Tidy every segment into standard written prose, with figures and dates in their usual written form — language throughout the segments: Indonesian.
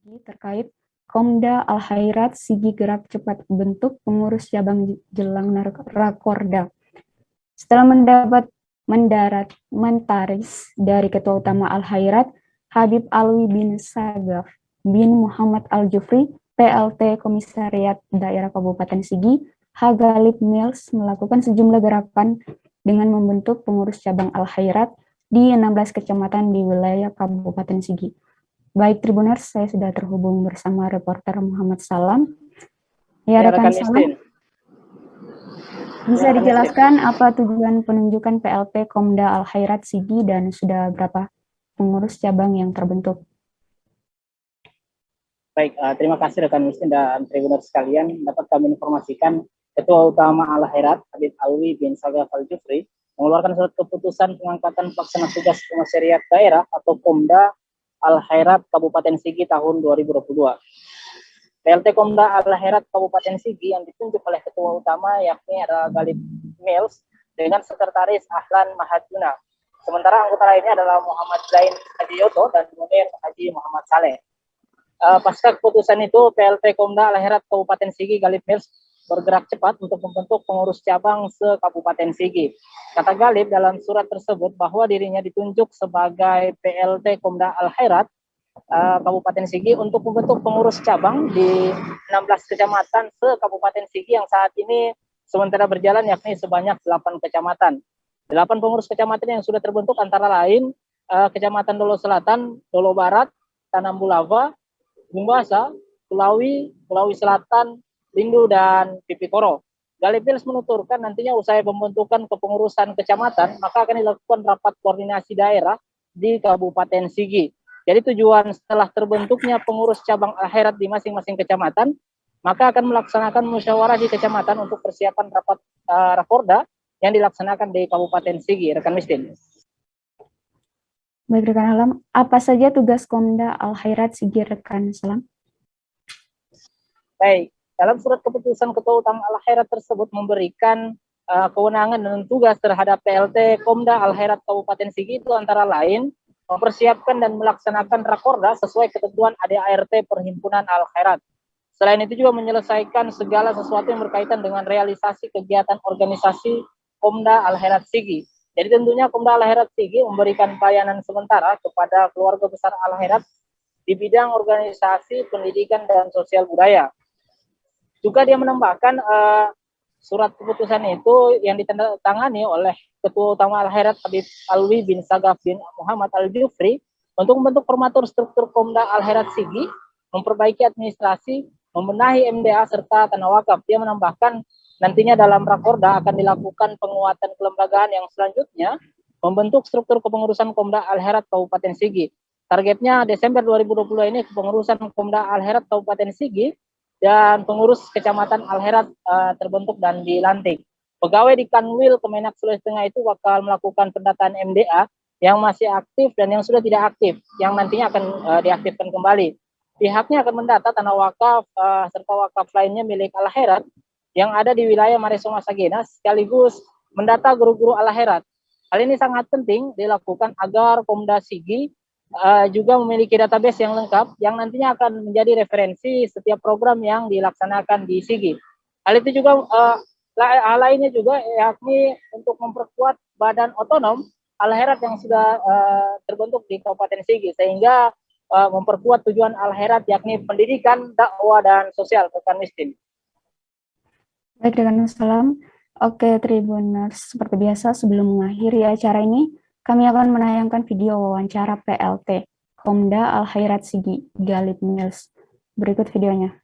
terkait Komda Al-Khairat Sigi Gerak Cepat bentuk pengurus cabang Jelang Rakorda. Setelah mendarat mentaris dari Ketua Utama Al-Khairat, Habib Alwi bin Sagaf bin Muhammad Al-Jufri, PLT Komisariat Daerah Kabupaten Sigi, H. Galib Mills melakukan sejumlah gerakan dengan membentuk pengurus cabang Al-Khairat di 16 kecamatan di wilayah Kabupaten Sigi. Baik Tribuners, saya sudah terhubung bersama reporter Muhammad Salam. Ya, rekan Salam, bisa dijelaskan apa tujuan penunjukan PLT Komda Al-Khairat Sigi dan sudah berapa pengurus cabang yang terbentuk? Baik, terima kasih rekan Mistin dan Tribuners sekalian. Dapat kami informasikan Ketua Utama Al-Khairat Habib Alwi bin Sagaf Al-Jufri mengeluarkan surat keputusan pengangkatan pelaksana tugas Komisariat Daerah atau Komda Al-Khairat Kabupaten Sigi tahun 2022. PLT Komda Al-Khairat Kabupaten Sigi yang ditunjuk oleh Ketua Utama yakni adalah Galib Mills dengan Sekretaris Ahlan Mahaduna. Sementara anggota lainnya adalah Muhammad Zain Haji Yoto dan Munir Haji Muhammad Saleh. Pasca keputusan itu, PLT Komda Al-Khairat Kabupaten Sigi Galib Mills bergerak cepat untuk membentuk pengurus cabang se-Kabupaten Sigi. Kata Galib dalam surat tersebut bahwa dirinya ditunjuk sebagai PLT Komda Al-Khairat Kabupaten Sigi untuk membentuk pengurus cabang di 16 kecamatan se-Kabupaten Sigi yang saat ini sementara berjalan yakni sebanyak 8 kecamatan. 8 pengurus kecamatan yang sudah terbentuk antara lain Kecamatan Dolo Selatan, Dolo Barat, Tanambulava, Gumbasa, Kulawi, Kulawi Selatan, Lindu, dan Pipikoro. Galib Mills menuturkan nantinya usai pembentukan kepengurusan kecamatan, maka akan dilakukan rapat koordinasi daerah di Kabupaten Sigi. Jadi tujuan setelah terbentuknya pengurus cabang Al-Khairat di masing-masing kecamatan, maka akan melaksanakan musyawarah di kecamatan untuk persiapan rapat Rakorda yang dilaksanakan di Kabupaten Sigi. Rekan Mistin. Baik rekan Alam, apa saja tugas Komda Al-Khairat Sigi rekan Salam? Baik, dalam surat keputusan Ketua Utama Al-Khairat tersebut memberikan kewenangan dan tugas terhadap PLT Komda Al-Khairat Kabupaten Sigi itu antara lain mempersiapkan dan melaksanakan Rakorda sesuai ketentuan ADART Perhimpunan Al-Khairat. Selain itu juga menyelesaikan segala sesuatu yang berkaitan dengan realisasi kegiatan organisasi Komda Al-Khairat Sigi. Jadi tentunya Komda Al-Khairat Sigi memberikan pelayanan sementara kepada keluarga besar Al-Khairat di bidang organisasi, pendidikan, dan sosial budaya. Juga dia menambahkan surat keputusan itu yang ditandatangani oleh Ketua Utama Al-Khairat Habib Alwi bin Sagaf bin Muhammad Al-Jufri untuk membentuk formatur struktur Komda Al-Khairat Sigi, memperbaiki administrasi, membenahi MDA serta tanah wakaf. Dia menambahkan nantinya dalam Rakorda akan dilakukan penguatan kelembagaan yang selanjutnya membentuk struktur kepengurusan Komda Al-Khairat Kabupaten Sigi. Targetnya Desember 2020 ini kepengurusan Komda Al-Khairat Kabupaten Sigi dan pengurus kecamatan Al-Khairat terbentuk dan dilantik. Pegawai di Kanwil Kemenak Sulawesi Tengah itu bakal melakukan pendataan MDA yang masih aktif dan yang sudah tidak aktif, yang nantinya akan diaktifkan kembali. Pihaknya akan mendata tanah wakaf serta wakaf lainnya milik Al-Khairat yang ada di wilayah Maresoma Sagena, sekaligus mendata guru-guru Al-Khairat. Hal ini sangat penting dilakukan agar Komda Sigi juga memiliki database yang lengkap yang nantinya akan menjadi referensi setiap program yang dilaksanakan di Sigi. Hal itu juga hal lainnya juga yakni untuk memperkuat badan otonom Al-Khairat yang sudah terbentuk di Kabupaten Sigi sehingga memperkuat tujuan Al-Khairat yakni pendidikan, dakwah, dan sosial rekan Mistin. Baik rekan Salam. Oke Tribuners, seperti biasa sebelum mengakhiri acara ini, kami akan menayangkan video wawancara PLT Komda Al-Khairat Sigi Galib Mills. Berikut videonya.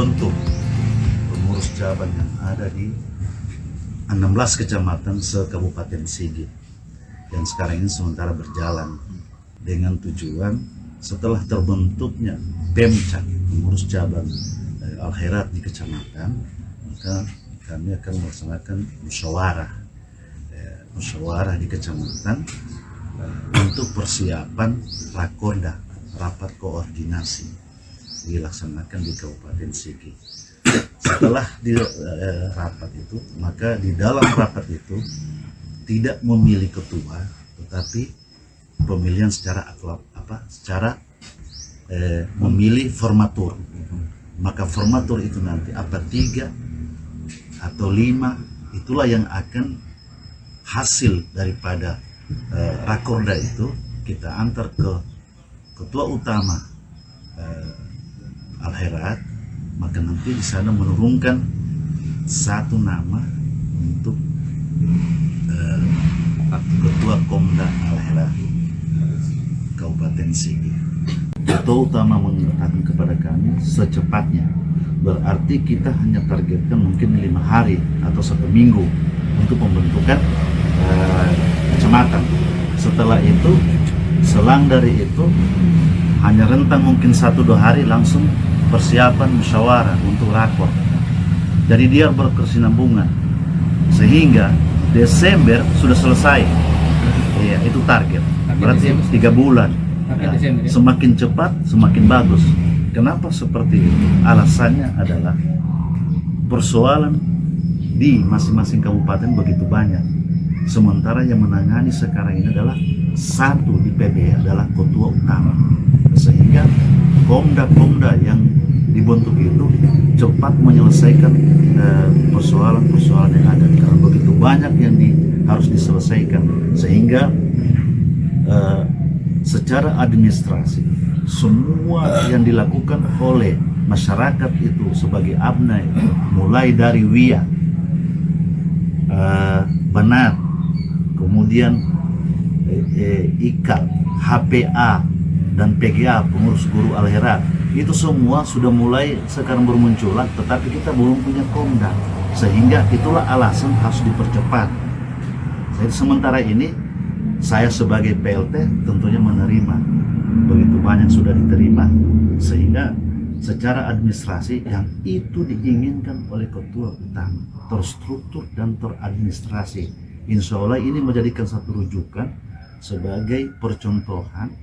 Membentuk pengurus cabang yang ada di 16 kecamatan se-Kabupaten Sigi yang sekarang ini sementara berjalan dengan tujuan setelah terbentuknya PEMCA pengurus cabang Al-Khairat di kecamatan, maka kami akan melaksanakan musyawarah musyawarah di kecamatan untuk persiapan rakorda, rapat koordinasi dilaksanakan di Kabupaten Sigi. Setelah di rapat itu, maka di dalam rapat itu tidak memilih ketua, tetapi pemilihan secara memilih formatur. Maka formatur itu nanti apa 3 atau 5, itulah yang akan hasil daripada rakorda itu kita antar ke ketua utama Al-Khairat, maka nanti di sana menurunkan satu nama untuk ketua Komda Al-Khairat Kabupaten Sigi. Ketua utama mengatakan kepada kami secepatnya, berarti kita hanya targetkan mungkin 5 hari atau 1 minggu untuk pembentukan kecamatan. Setelah itu, selang dari itu hanya rentang mungkin 1-2 hari langsung persiapan musyawarah untuk rakor. Jadi dia berkesinambungan sehingga Desember sudah selesai. Iya, itu target. Berarti 3 bulan. Ya, semakin cepat semakin bagus. Kenapa seperti itu? Alasannya adalah persoalan di masing-masing kabupaten begitu banyak. Sementara yang menangani sekarang ini adalah satu di PB adalah ketua utama. Sehingga komda-komda yang dibentuk itu cepat menyelesaikan persoalan-persoalan yang ada. Karena begitu banyak yang harus diselesaikan. Sehingga secara administrasi semua yang dilakukan oleh masyarakat itu sebagai abnai, mulai dari WIA, Banat, kemudian IKAL, HPA, dan PGA, pengurus guru Al-Khairat, itu semua sudah mulai sekarang bermunculan, tetapi kita belum punya Komda, sehingga itulah alasan harus dipercepat. Jadi sementara ini saya sebagai PLT tentunya menerima, begitu banyak sudah diterima, sehingga secara administrasi yang itu diinginkan oleh ketua utama, terstruktur dan teradministrasi. Insya Allah ini menjadikan satu rujukan sebagai percontohan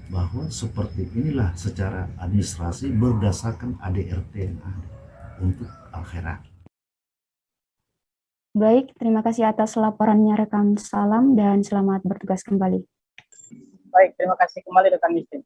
bahwa seperti inilah secara administrasi berdasarkan ADRT yang ada untuk Al-Khairat. Baik, terima kasih atas laporannya rekan Salam dan selamat bertugas kembali. Baik, terima kasih kembali rekan Mistin.